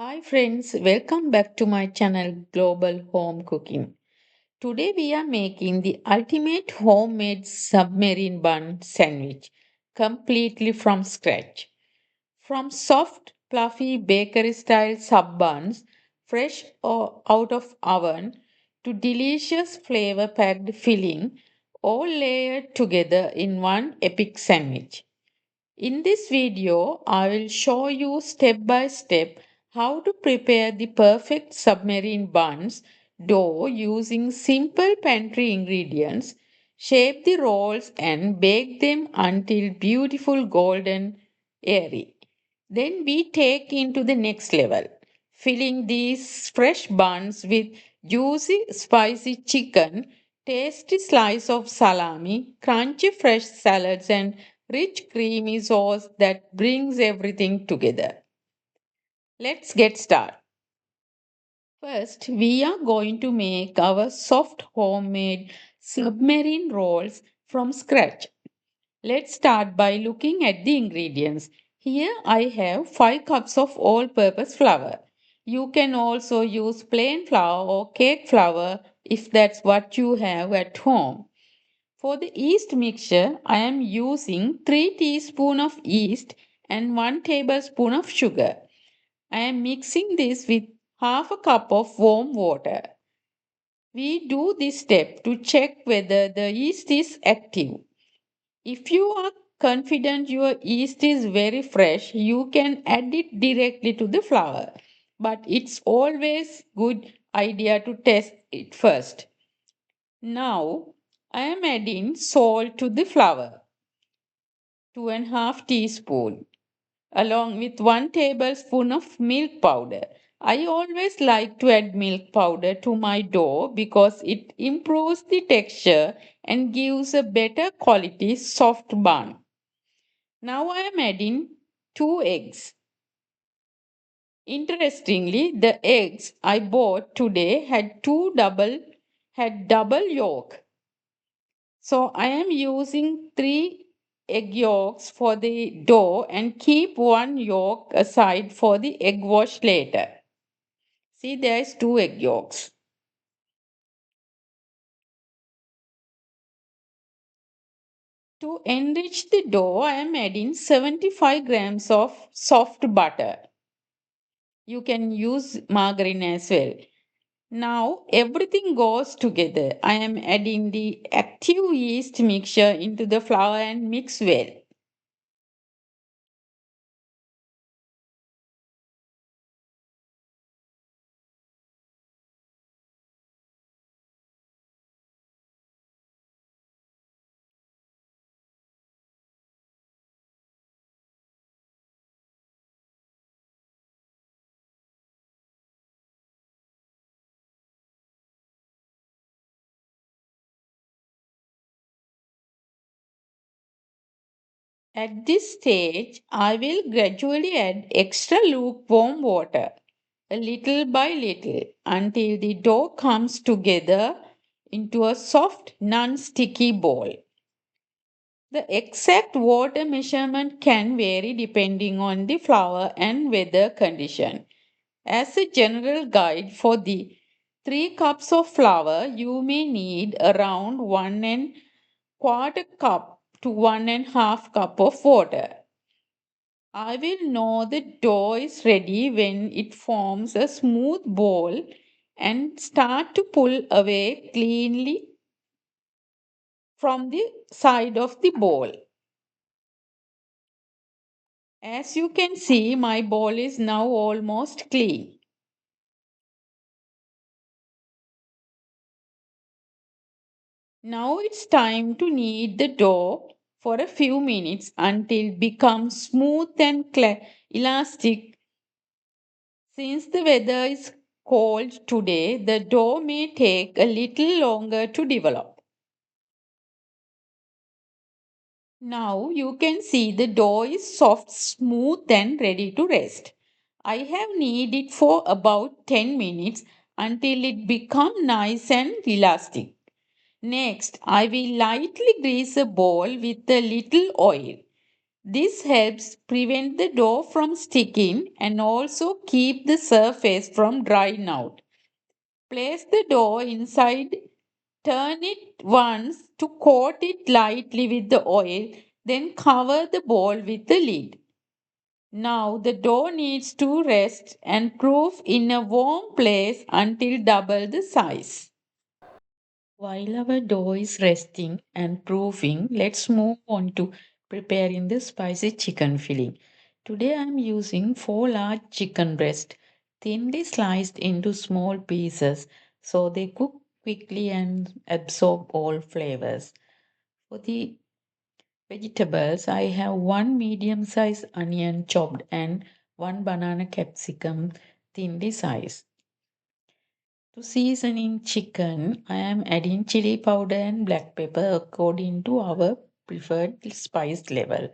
Hi friends, welcome back to my channel Global Home Cooking. Today we are making the ultimate homemade submarine bun sandwich completely from scratch. From soft, fluffy bakery style sub buns fresh or out of oven to delicious flavor packed filling all layered together in one epic sandwich. In this video, I will show you step by step how to prepare the perfect submarine buns dough using simple pantry ingredients, shape the rolls and bake them until beautiful golden airy. Then we take into the next level, filling these fresh buns with juicy spicy chicken, tasty slice of salami, crunchy fresh salads and rich creamy sauce that brings everything together. Let's get started. First, we are going to make our soft homemade submarine rolls from scratch. Let's start by looking at the ingredients. Here I have 5 cups of all purpose flour. You can also use plain flour or cake flour if that's what you have at home. For the yeast mixture, I am using 3 teaspoons of yeast and 1 tablespoon of sugar. I am mixing this with half a cup of warm water. We do this step to check whether the yeast is active. If you are confident your yeast is very fresh, you can add it directly to the flour. But it's always good idea to test it first. Now I am adding salt to the flour, 2.5 teaspoon, along with 1 tablespoon of milk powder. I always like to add milk powder to my dough because it improves the texture and gives a better quality soft bun. Now I am adding 2 eggs. Interestingly, the eggs I bought today had double yolk. So I am using 3 egg yolks for the dough and keep one yolk aside for the egg wash later. See, there is 2 egg yolks. To enrich the dough, I am adding 75 grams of soft butter. You can use margarine as well. Now everything goes together. I am adding the active yeast mixture into the flour and mix well. At this stage, I will gradually add extra lukewarm water, little by little, until the dough comes together into a soft, non sticky ball. The exact water measurement can vary depending on the flour and weather condition. As a general guide for the 3 cups of flour, you may need around 1 and quarter cup to 1.5 cup of water. I will know the dough is ready when it forms a smooth ball and start to pull away cleanly from the side of the bowl. As you can see, my bowl is now almost clean. Now it's time to knead the dough for a few minutes until it becomes smooth and elastic. Since the weather is cold today, the dough may take a little longer to develop. Now you can see the dough is soft, smooth and ready to rest. I have kneaded it for about 10 minutes until it becomes nice and elastic. Next, I will lightly grease a bowl with a little oil. This helps prevent the dough from sticking and also keep the surface from drying out. Place the dough inside, turn it once to coat it lightly with the oil, then cover the bowl with the lid. Now the dough needs to rest and proof in a warm place until double the size. While our dough is resting and proofing, let's move on to preparing the spicy chicken filling. Today I am using 4 large chicken breasts, thinly sliced into small pieces so they cook quickly and absorb all flavors. For the vegetables, I have one medium sized onion chopped and one banana capsicum thinly sliced. To seasoning chicken, I am adding chili powder and black pepper according to our preferred spice level.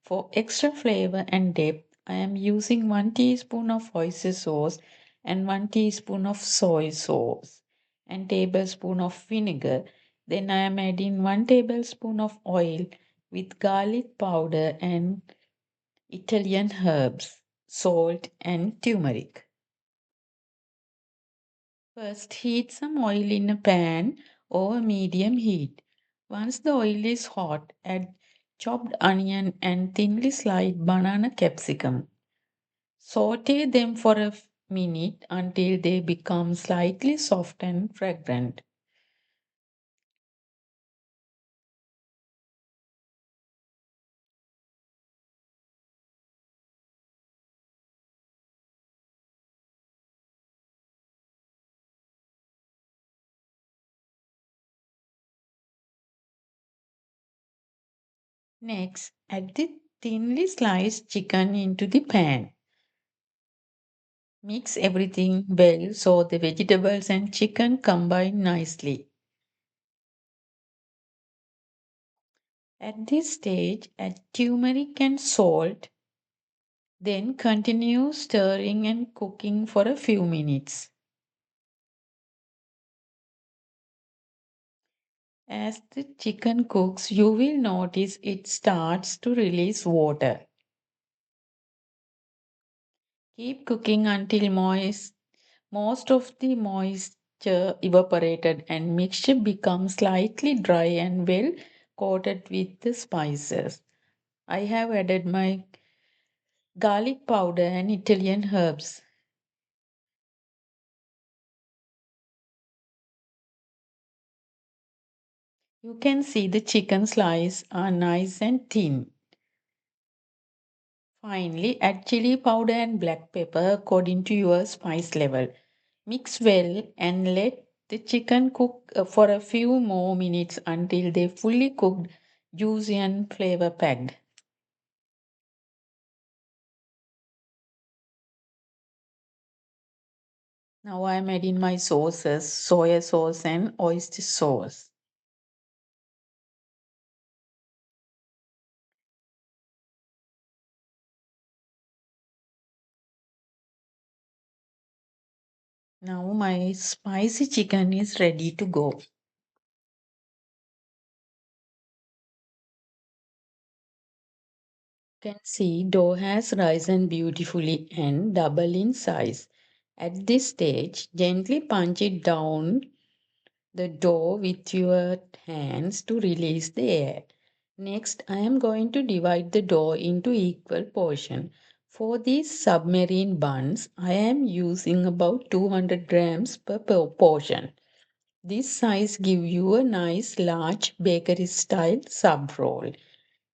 For extra flavor and depth, I am using 1 teaspoon of oyster sauce and 1 teaspoon of soy sauce and tablespoon of vinegar. Then I am adding 1 tablespoon of oil with garlic powder and Italian herbs, salt and turmeric. First, heat some oil in a pan over medium heat. Once the oil is hot, add chopped onion and thinly sliced banana capsicum. Saute them for a minute until they become slightly soft and fragrant. Next, add the thinly sliced chicken into the pan. Mix everything well so the vegetables and chicken combine nicely. At this stage, add turmeric and salt. Then continue stirring and cooking for a few minutes. As the chicken cooks, you will notice it starts to release water. Keep cooking until most of the moisture evaporated and mixture becomes slightly dry and well coated with the spices. I have added my garlic powder and Italian herbs. You can see the chicken slices are nice and thin. Finally, add chili powder and black pepper according to your spice level. Mix well and let the chicken cook for a few more minutes until they fully cooked, juicy and flavor packed. Now I am adding my sauces, soya sauce and oyster sauce. Now my spicy chicken is ready to go. You can see dough has risen beautifully and double in size. At this stage, gently punch it down the dough with your hands to release the air. Next, I am going to divide the dough into equal portion. For these submarine buns, I am using about 200 grams per portion. This size gives you a nice large bakery style sub roll.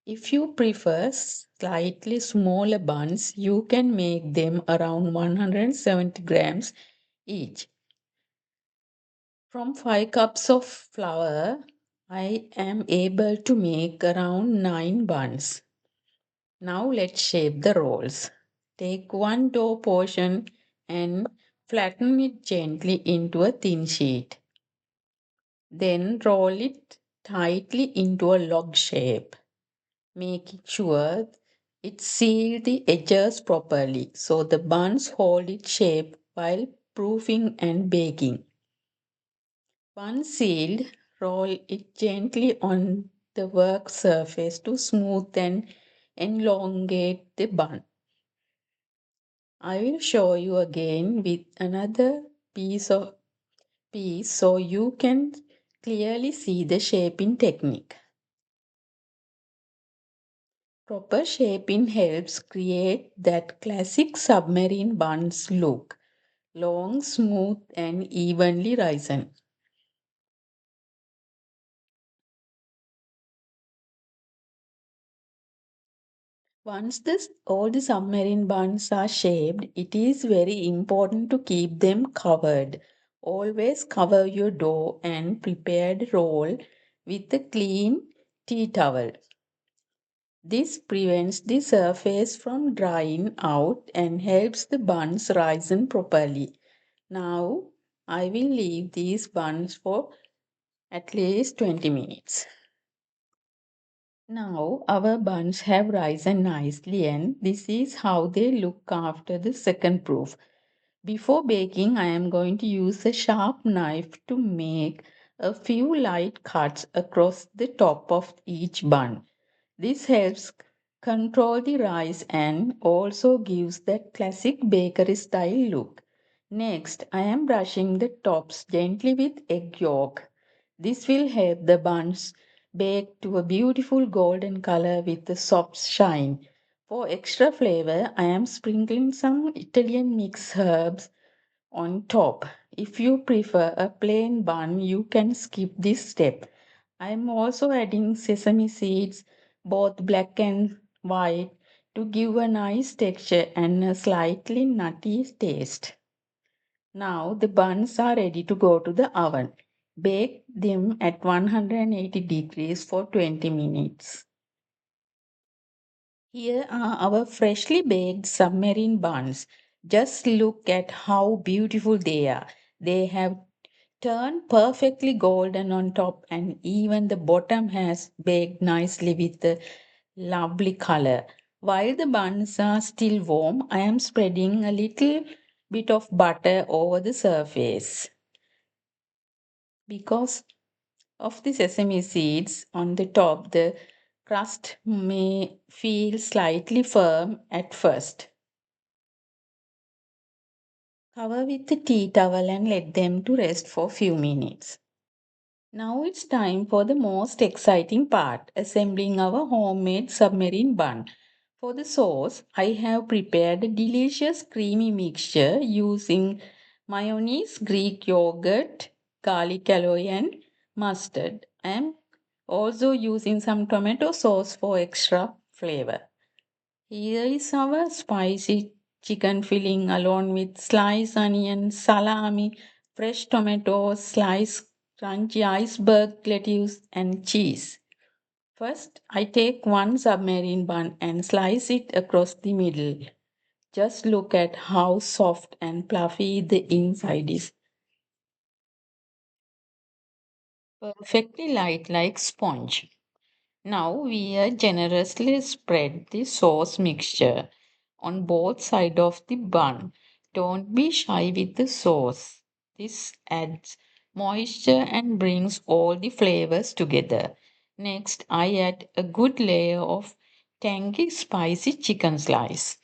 If you prefer slightly smaller buns, you can make them around 170 grams each. From 5 cups of flour, I am able to make around 9 buns. Now let's shape the rolls. Take one dough portion and flatten it gently into a thin sheet. Then roll it tightly into a log shape, making sure it seals the edges properly so the buns hold its shape while proofing and baking. Once sealed, roll it gently on the work surface to smoothen elongate the bun. I will show you again with another piece so you can clearly see the shaping technique. Proper shaping helps create that classic submarine buns look, long, smooth and evenly risen. Once all the submarine buns are shaped, it is very important to keep them covered. Always cover your dough and prepared roll with a clean tea towel. This prevents the surface from drying out and helps the buns rise properly. Now I will leave these buns for at least 20 minutes. Now our buns have risen nicely and this is how they look after the second proof. Before baking, I am going to use a sharp knife to make a few light cuts across the top of each bun. This helps control the rise and also gives that classic bakery style look. Next, I am brushing the tops gently with egg yolk. This will help the buns bake to a beautiful golden color with a soft shine. For extra flavor, I am sprinkling some Italian mixed herbs on top. If you prefer a plain bun, you can skip this step. I am also adding sesame seeds, both black and white, to give a nice texture and a slightly nutty taste. Now the buns are ready to go to the oven. Bake them at 180 degrees for 20 minutes. Here are our freshly baked submarine buns. Just look at how beautiful they are. They have turned perfectly golden on top, and even the bottom has baked nicely with a lovely color. While the buns are still warm, I am spreading a little bit of butter over the surface. Because of the sesame seeds on the top, the crust may feel slightly firm at first. Cover with the tea towel and let them to rest for few minutes. Now it's time for the most exciting part, assembling our homemade submarine bun. For the sauce, I have prepared a delicious creamy mixture using mayonnaise, Greek yogurt, garlic alloy and mustard. I am also using some tomato sauce for extra flavor. Here is our spicy chicken filling along with sliced onion, salami, fresh tomatoes, sliced crunchy iceberg lettuce, and cheese. First, I take one submarine bun and slice it across the middle. Just look at how soft and fluffy the inside is. Perfectly light like sponge. Now we are generously spread the sauce mixture on both sides of the bun. Don't be shy with the sauce. This adds moisture and brings all the flavors together. Next, I add a good layer of tangy spicy chicken slice.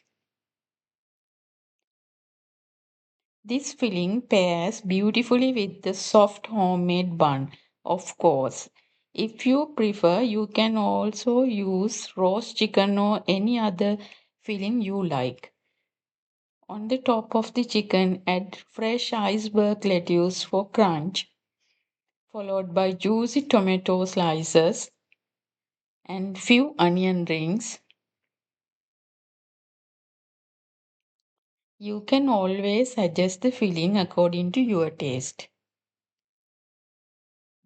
This filling pairs beautifully with the soft homemade bun, of course. If you prefer, you can also use roast chicken or any other filling you like. On the top of the chicken, add fresh iceberg lettuce for crunch, followed by juicy tomato slices and few onion rings. You can always adjust the filling according to your taste.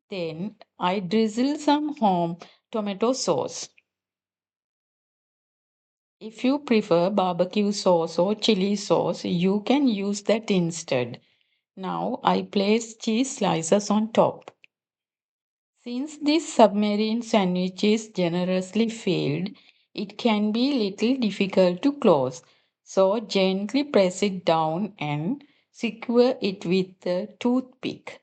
Then I drizzle some home tomato sauce. If you prefer barbecue sauce or chili sauce, you can use that instead. Now I place cheese slices on top. Since this submarine sandwich is generously filled, it can be little difficult to close. So gently press it down and secure it with a toothpick.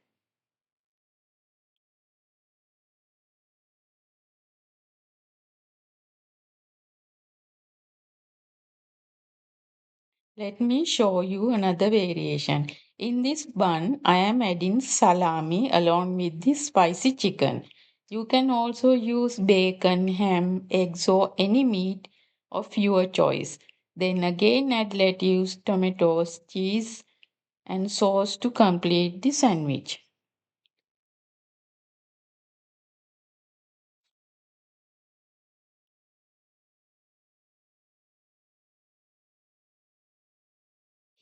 Let me show you another variation. In this bun, I am adding salami along with the spicy chicken. You can also use bacon, ham, eggs, or any meat of your choice. Then again add lettuce, tomatoes, cheese, and sauce to complete the sandwich.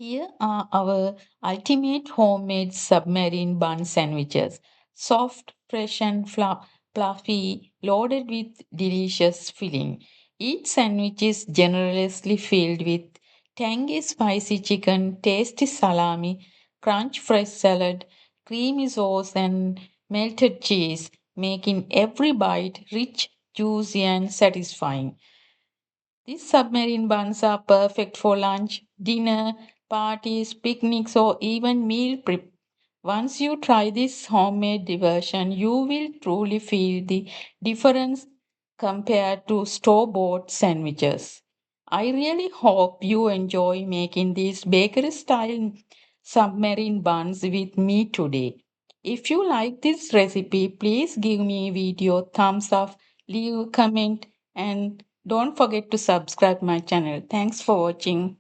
Here are our ultimate homemade submarine bun sandwiches. Soft, fresh, and fluffy, loaded with delicious filling. Each sandwich is generously filled with tangy spicy chicken, tasty salami, crunch fresh salad, creamy sauce, and melted cheese, making every bite rich, juicy, and satisfying. These submarine buns are perfect for lunch, dinner, parties, picnics, or even meal prep. Once you try this homemade version, you will truly feel the difference compared to store bought sandwiches. I really hope you enjoy making these bakery style submarine buns with me today. If you like this recipe, please give me a video thumbs up, leave a comment, and don't forget to subscribe my channel. Thanks for watching.